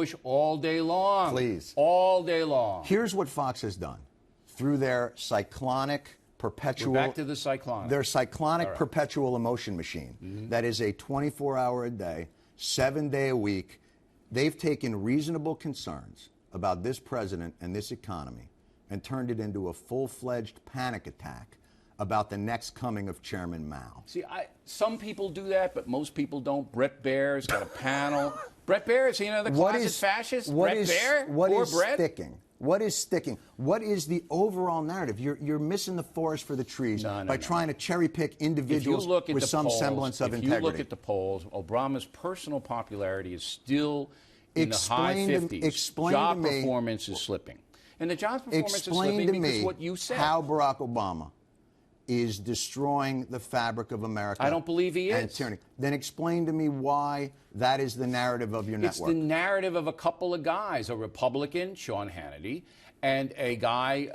push all day long. Please. All day long. Here's what Fox has done. Through their cyclonic perpetual... We're back to the cyclonic. Their cyclonic perpetual emotion machine. That is a 24-hour-a-day, 7-day a week. They've taken reasonable concerns about this president and this economy and turned it into a full-fledged panic attack about the next coming of Chairman Mao. See, some people do that, but most people don't. Brett Baer's got a panel. Brett Baer, is he another closet fascist? Brett Baer? What is sticking? What is sticking? What is the overall narrative? You're missing the forest for the trees by trying to cherry pick individuals with some semblance of integrity. If you look at the polls, Obama's personal popularity is still in the high 50s. Job performance is slipping. And the job performance is slipping because of what you said. How Barack Obama is destroying the fabric of America. I don't believe he is. And tyranny. Then explain to me why that is the narrative of your network. It's the narrative of a couple of guys, a Republican, Sean Hannity, and a guy,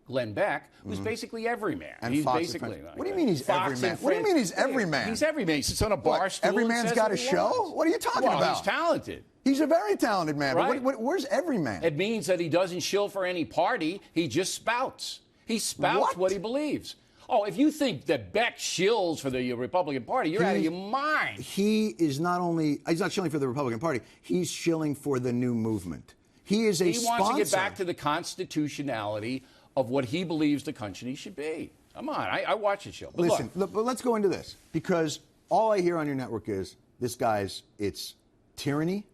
Glenn Beck, who's basically every man. And he's Fox basically what do you mean he's every man? What do you mean he's every man? He's every man. He sits on a bar stool. Every man's got a show? What are you talking about? He's talented. He's a very talented man. Right. But where's every man? It means that he doesn't shill for any party. He just spouts. He spouts what he believes. Oh, if you think that Beck shills for the Republican Party, you're out of your mind. He is not only, he's not shilling for the Republican Party, he's shilling for the new movement. He is a sponsor. He wants to get back to the constitutionality of what he believes the country should be. Come on, I watch the show. But listen, but let's go into this, because all I hear on your network is this guy's, it's tyranny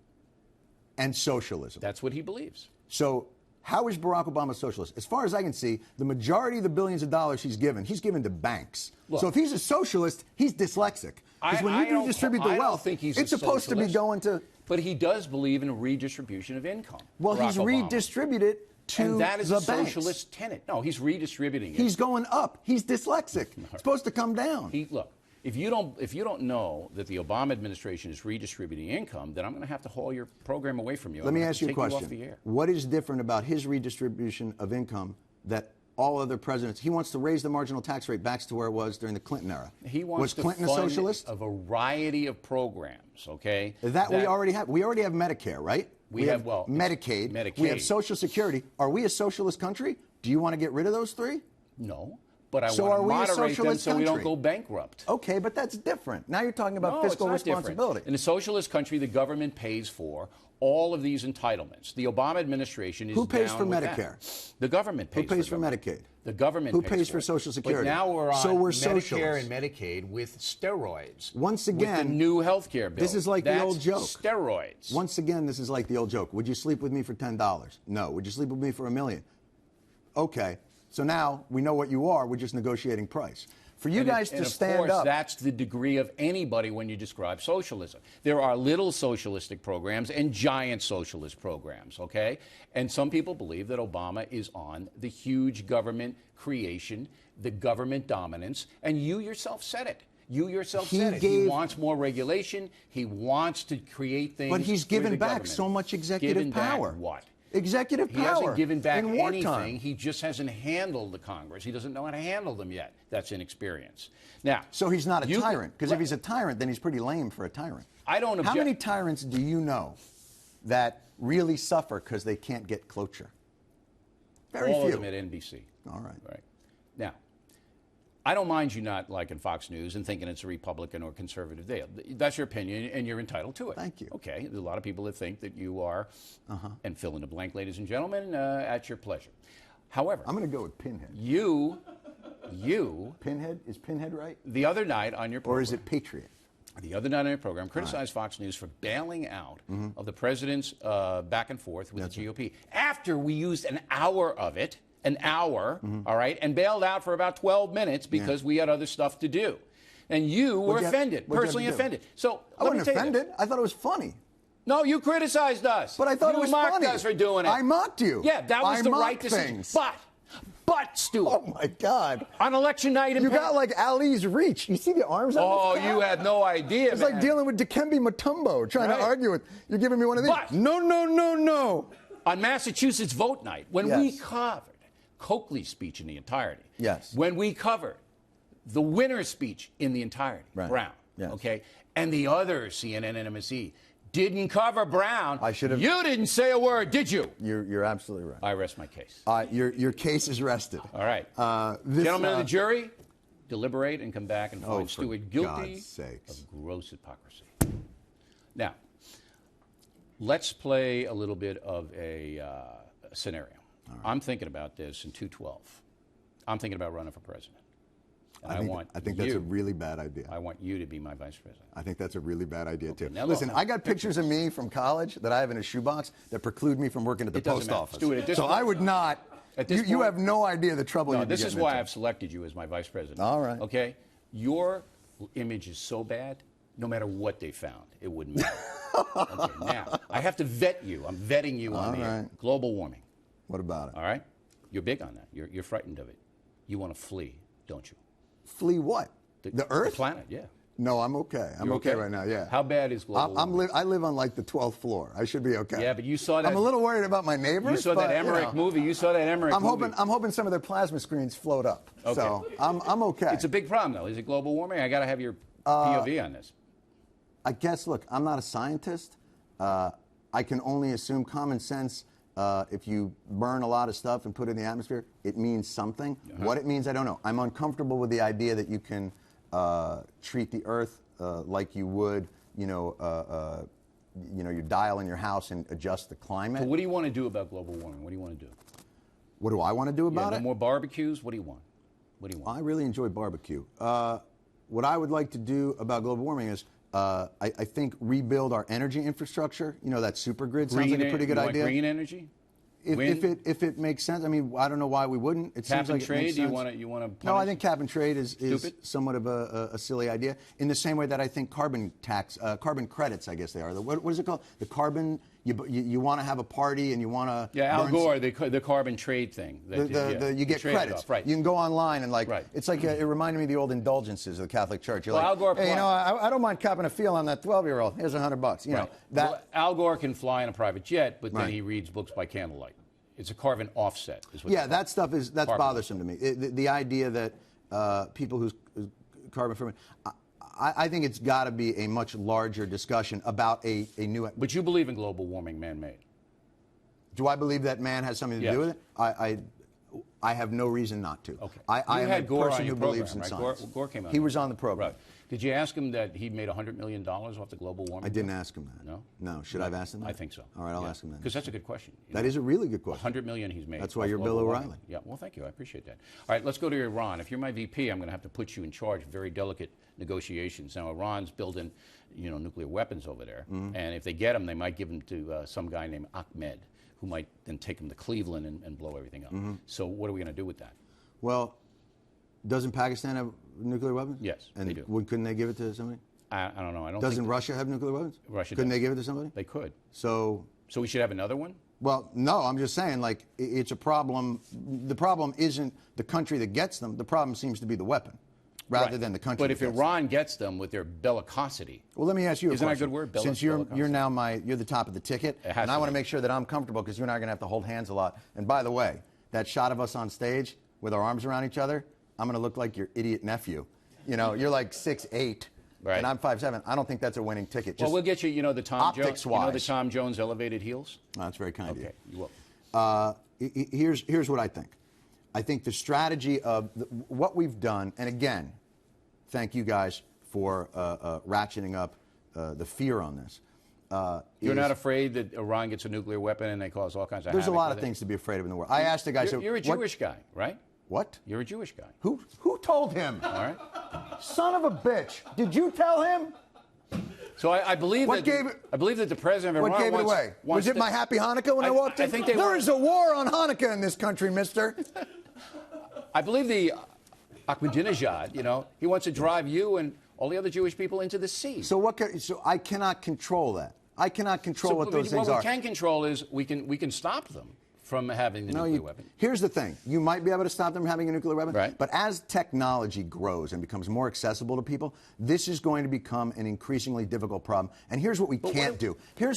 and socialism. That's what he believes. So how is Barack Obama a socialist? As far as I can see, the majority of the billions of dollars he's given to banks. Look, so if he's a socialist, he's dyslexic. Because when you redistribute the wealth, it's supposed to be going to... But he does believe in a redistribution of income. Well, he's redistributed to and that is a banks. Socialist tenet. No, he's redistributing it. He's going up. He's dyslexic. It's supposed to come down. Look, if you don't know that the Obama administration is redistributing income, then I'm going to have to haul your program away from you. Let me ask you a question. What is different about his redistribution of income that all other presidents? He wants to raise the marginal tax rate back to where it was during the Clinton era. Was Clinton a socialist? A variety of programs, okay? That we already have. We already have Medicare, right? We have Medicaid. We have Social Security. Are we a socialist country? Do you want to get rid of those three? No. But I want to moderate them so we don't go bankrupt. Okay, but that's different. Now you're talking about fiscal responsibility. Different. In a socialist country, the government pays for all of these entitlements. The Obama administration is Who pays down for with Medicare? That. The government pays. Who pays for Medicaid? The government Who pays for Social Security? But now we're on Medicare socialists. and Medicaid with steroids. Once again, with the new health care bill. This is like the old joke. Steroids. Once again, this is like the old joke. Would you sleep with me for $10? No. Would you sleep with me for $1 million? Okay. So now we know what you are. We're just negotiating price. For you guys to stand up. Of course, that's the degree of anybody when you describe socialism. There are little socialistic programs and giant socialist programs, okay? And some people believe that Obama is on the huge government creation, the government dominance, and you yourself said it. You yourself said it. He wants more regulation. He wants to create things. But he's given back so much executive power. Back what? Executive power. He hasn't given back anything. Wartime. He just hasn't handled the Congress. He doesn't know how to handle them yet. That's inexperience. Now, so he's not a tyrant, because if he's a tyrant, then he's pretty lame for a tyrant. I don't object. How many tyrants do you know that really suffer because they can't get cloture? Very few. All of them at NBC. All right. Right. Now, I don't mind you not liking Fox News and thinking it's a Republican or conservative deal. That's your opinion, and you're entitled to it. Thank you. Okay. There's a lot of people that think that you are, and fill in the blank, ladies and gentlemen, at your pleasure. However, I'm going to go with Pinhead. You. Pinhead? Is Pinhead right? The other night on your program. Or is it Patriot? The other night on your program, criticized Fox News for bailing out of the president's back and forth with the GOP. After we used an hour of it, all right, and bailed out for about 12 minutes because we had other stuff to do. And you were offended, personally offended. So I wasn't offended. I thought it was funny. No, you criticized us. But I thought it was funny. You mocked us for doing it. I mocked you. Yeah, that was the right decision. But, Stuart. Oh, my God. On election night... You got like Ali's reach. You see the arms on this guy? You had no idea, It's like dealing with Dikembe Mutombo, trying to argue with... You're giving me one of these. But, no. On Massachusetts vote night, when we covered Coakley's speech in the entirety, when we covered the winner's speech in the entirety, Brown, okay, and the other CNN and MSE didn't cover Brown. I should have. You didn't say a word, did you? You're absolutely right. I rest my case. Your case is rested. All right. Gentlemen of the jury, deliberate and come back and find Stewart guilty of gross hypocrisy. Now, let's play a little bit of a scenario. Right. I'm thinking about this in 2012. I'm thinking about running for president. And I think that's a really bad idea. I want you to be my vice president. I think that's a really bad idea, too. Now, listen, I got pictures of me from college that I have in a shoebox that preclude me from working at the post office. Stuart, so I would not. You have no idea the trouble you'd be this getting is why into. I've selected you as my vice president. All right. Okay? Your image is so bad, no matter what they found, it wouldn't matter. Okay, now, I have to vet you. I'm vetting you on the global warming. What about it? All right? You're big on that. You're frightened of it. You want to flee, don't you? Flee what? The Earth? The planet, yeah. No, I'm okay. I'm okay right now, yeah. How bad is global warming? I live on like the 12th floor. I should be okay. Yeah, but you saw that. I'm a little worried about my neighbors. You saw that Emmerich movie. You saw that Emmerich movie. I'm hoping some of their plasma screens float up. Okay. So I'm okay. It's a big problem, though. Is it global warming? I got to have your POV on this. I guess, look, I'm not a scientist. I can only assume common sense. If you burn a lot of stuff and put it in the atmosphere, it means something. What it means, I don't know. I'm uncomfortable with the idea that you can treat the Earth like you would, your dial in your house and adjust the climate. So what do you want to do about global warming? What do you want to do? What do I want to do about it? No more barbecues? What do you want? What do you want? I really enjoy barbecue. What I would like to do about global warming is I think rebuild our energy infrastructure. That super grid sounds like a pretty good idea. Green energy? If it makes sense. I mean, I don't know why we wouldn't. It seems like it makes sense. You want to? No, I think cap and trade is somewhat of a silly idea. In the same way that I think carbon credits, I guess they are. What is it called? The carbon. You want to have a party and you want to. Yeah, Al Gore, the carbon trade thing. You get credits. Right. You can go online and it's like it reminded me of the old indulgences of the Catholic Church. You're Al Gore hey, I don't mind copping a feel on that 12-year-old. Here's $100. You know Al Gore can fly in a private jet, but then he reads books by candlelight. It's a carbon offset. That stuff that's bothersome to me. The idea that people whose carbon footprint. I think it's got to be a much larger discussion about a new. But you believe in global warming, man-made? Do I believe that man has something to do with it? I have no reason not to. Okay. I am a person who believes in right? science. Gore came on. He was on the program. Right. Did you ask him that he'd made $100 million off the global warming? I didn't ask him that. No? No. Should I have asked him that? I think so. All right, I'll ask him that. Because that's a good question. That is a really good question. $100 million he's made. That's why you're Bill O'Reilly. Yeah, well, thank you. I appreciate that. All right, let's go to Iran. If you're my VP, I'm going to have to put you in charge of very delicate negotiations. Now, Iran's building, nuclear weapons over there. Mm-hmm. And if they get them, they might give them to some guy named Ahmed, who might then take them to Cleveland and blow everything up. Mm-hmm. So what are we going to do with that? Well, doesn't Pakistan have nuclear weapons? Yes, and they do. Couldn't they give it to somebody? I don't know. Doesn't Russia have nuclear weapons? Russia Couldn't does. they give it to somebody? They could. So we should have another one? Well, no, I'm just saying, it's a problem. The problem isn't the country that gets them. The problem seems to be the wepen, rather than the country. But if Iran gets them with their bellicosity, well, let me ask you a question. Isn't that a good word? Since you're now you're the top of the ticket, and I want to make sure that I'm comfortable because you and I are going to have to hold hands a lot. And by the way, that shot of us on stage with our arms around each other, I'm going to look like your idiot nephew. You're like 6'8". Right. And I'm 5'7". I don't think that's a winning ticket. Well, we'll get you. The Tom Jones. The Tom Jones elevated heels. Oh, that's very kind of you. Okay, you will. Here's what I think. I think the strategy of what we've done, and again, thank you guys for ratcheting up the fear on this. You're not afraid that Iran gets a nuclear weapon and they cause all kinds of. There's a lot of things to be afraid of in the world. I asked the guy. You're a Jewish guy, right? What? You're a Jewish guy. Who told him? All right. Son of a bitch! Did you tell him? So I believe I believe that the president of Iran. What gave it away? Was it my happy Hanukkah when I walked in? I think there is a war on Hanukkah in this country, mister. I believe the Ahmadinejad, he wants to drive you and all the other Jewish people into the sea. So so I cannot control that. I cannot control what those things are. What we can control is we can stop them from having the nuclear weapon. Here's the thing. You might be able to stop them from having a nuclear weapon, right. But as technology grows and becomes more accessible to people, this is going to become an increasingly difficult problem. And here's what we can't do. Here's